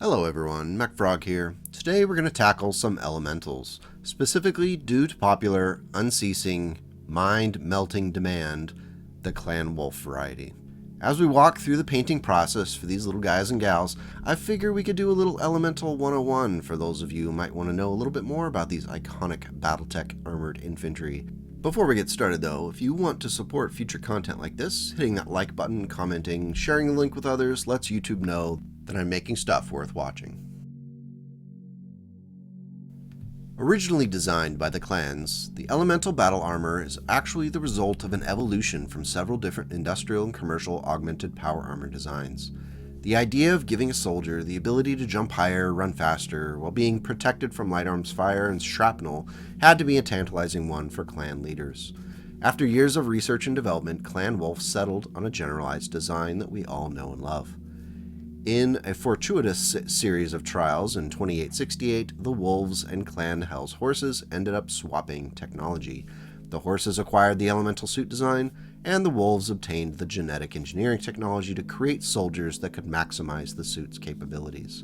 Hello everyone, MechFrog here. Today we're going to tackle some elementals, specifically due to popular, unceasing, mind-melting demand, the Clan Wolf variety. As we walk through the painting process for these little guys and gals, I figure we could do a little Elemental 101 for those of you who might want to know a little bit more about these iconic Battletech armored infantry. Before we get started though, if you want to support future content like this, hitting that like button, commenting, sharing the link with others lets YouTube know that I'm making stuff worth watching. Originally designed by the clans, the elemental battle armor is actually the result of an evolution from several different industrial and commercial augmented power armor designs. The idea of giving a soldier the ability to jump higher, run faster, while being protected from light arms fire and shrapnel had to be a tantalizing one for clan leaders. After years of research and development, Clan Wolf settled on a generalized design that we all know and love. In a fortuitous series of trials in 2868, the Wolves and Clan Hell's horses ended up swapping technology. The horses acquired the elemental suit design, and the Wolves obtained the genetic engineering technology to create soldiers that could maximize the suit's capabilities.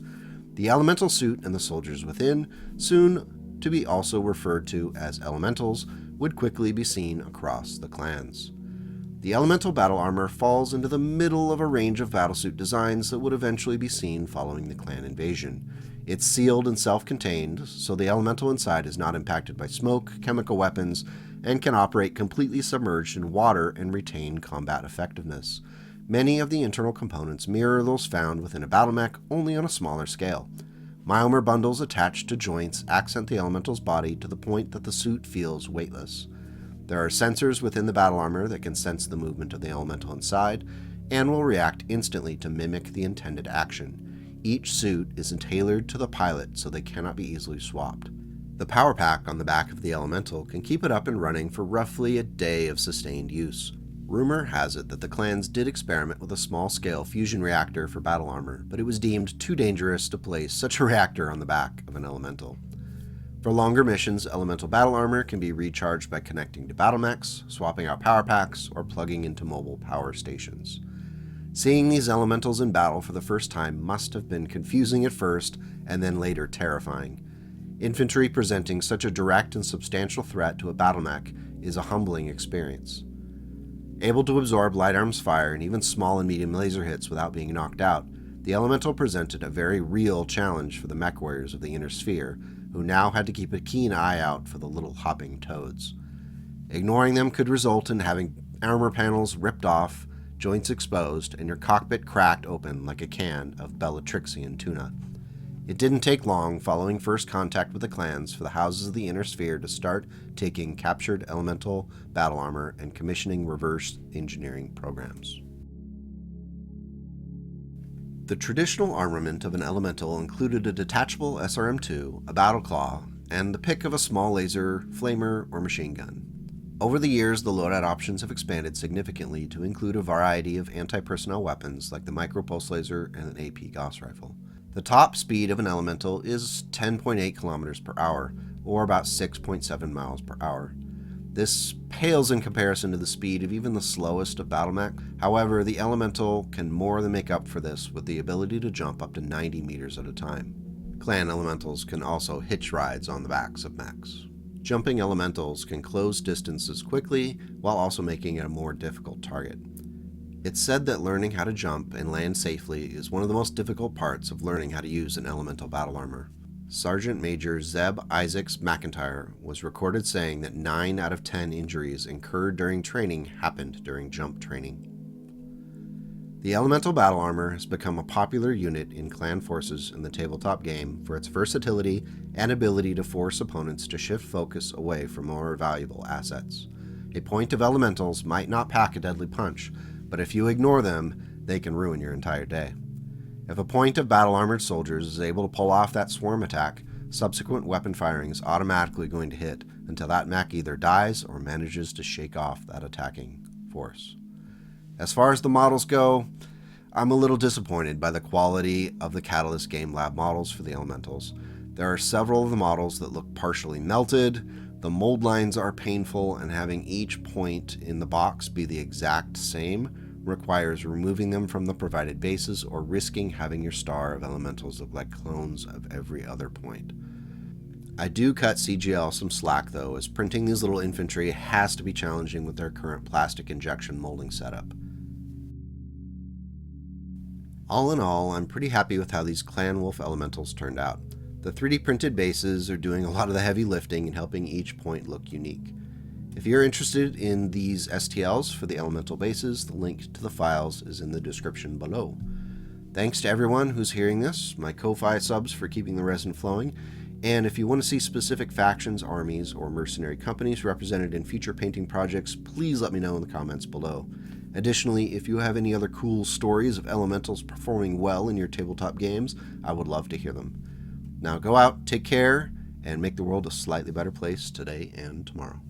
The elemental suit and the soldiers within, soon to be also referred to as elementals, would quickly be seen across the clans. The elemental battle armor falls into the middle of a range of battlesuit designs that would eventually be seen following the clan invasion. It's sealed and self-contained, so the elemental inside is not impacted by smoke, chemical weapons, and can operate completely submerged in water and retain combat effectiveness. Many of the internal components mirror those found within a battle mech, only on a smaller scale. Myomer bundles attached to joints accent the elemental's body to the point that the suit feels weightless. There are sensors within the battle armor that can sense the movement of the elemental inside, and will react instantly to mimic the intended action. Each suit is tailored to the pilot so they cannot be easily swapped. The power pack on the back of the elemental can keep it up and running for roughly a day of sustained use. Rumor has it that the clans did experiment with a small-scale fusion reactor for battle armor, but it was deemed too dangerous to place such a reactor on the back of an elemental. For longer missions, elemental battle armor can be recharged by connecting to battle mechs, swapping out power packs, or plugging into mobile power stations. Seeing these elementals in battle for the first time must have been confusing at first, and then later terrifying. Infantry presenting such a direct and substantial threat to a battle mech is a humbling experience. Able to absorb light arms fire and even small and medium laser hits without being knocked out, the elemental presented a very real challenge for the mech warriors of the Inner Sphere, who now had to keep a keen eye out for the little hopping toads. Ignoring them could result in having armor panels ripped off, joints exposed, and your cockpit cracked open like a can of Bellatrixian tuna. It didn't take long following first contact with the clans for the houses of the Inner Sphere to start taking captured elemental battle armor and commissioning reverse engineering programs. The traditional armament of an elemental included a detachable SRM-2, a battle claw, and the pick of a small laser, flamer, or machine gun. Over the years, the loadout options have expanded significantly to include a variety of anti-personnel weapons like the micro-pulse laser and an AP Gauss rifle. The top speed of an elemental is 10.8 kilometers per hour, or about 6.7 miles per hour. This pales in comparison to the speed of even the slowest of battle mech. However, the elemental can more than make up for this with the ability to jump up to 90 meters at a time. Clan elementals can also hitch rides on the backs of mechs. Jumping elementals can close distances quickly while also making it a more difficult target. It's said that learning how to jump and land safely is one of the most difficult parts of learning how to use an elemental battle armor. Sergeant Major Zeb Isaacs McIntyre was recorded saying that 9 out of 10 injuries incurred during training happened during jump training. The elemental battle armor has become a popular unit in clan forces in the tabletop game for its versatility and ability to force opponents to shift focus away from more valuable assets. A point of elementals might not pack a deadly punch, but if you ignore them, they can ruin your entire day. If a point of battle-armored soldiers is able to pull off that swarm attack, subsequent weapon firing is automatically going to hit until that mech either dies or manages to shake off that attacking force. As far as the models go, I'm a little disappointed by the quality of the Catalyst Game Lab models for the elementals. There are several of the models that look partially melted, the mold lines are painful, and having each point in the box be the exact same requires removing them from the provided bases or risking having your star of elementals look like clones of every other point. I do cut CGL some slack though, as printing these little infantry has to be challenging with their current plastic injection molding setup. All in all, I'm pretty happy with how these Clan Wolf elementals turned out. The 3D printed bases are doing a lot of the heavy lifting and helping each point look unique. If you're interested in these STLs for the elemental bases, the link to the files is in the description below. Thanks to everyone who's hearing this, my Ko-Fi subs for keeping the resin flowing, and if you want to see specific factions, armies, or mercenary companies represented in future painting projects, please let me know in the comments below. Additionally, if you have any other cool stories of elementals performing well in your tabletop games, I would love to hear them. Now go out, take care, and make the world a slightly better place today and tomorrow.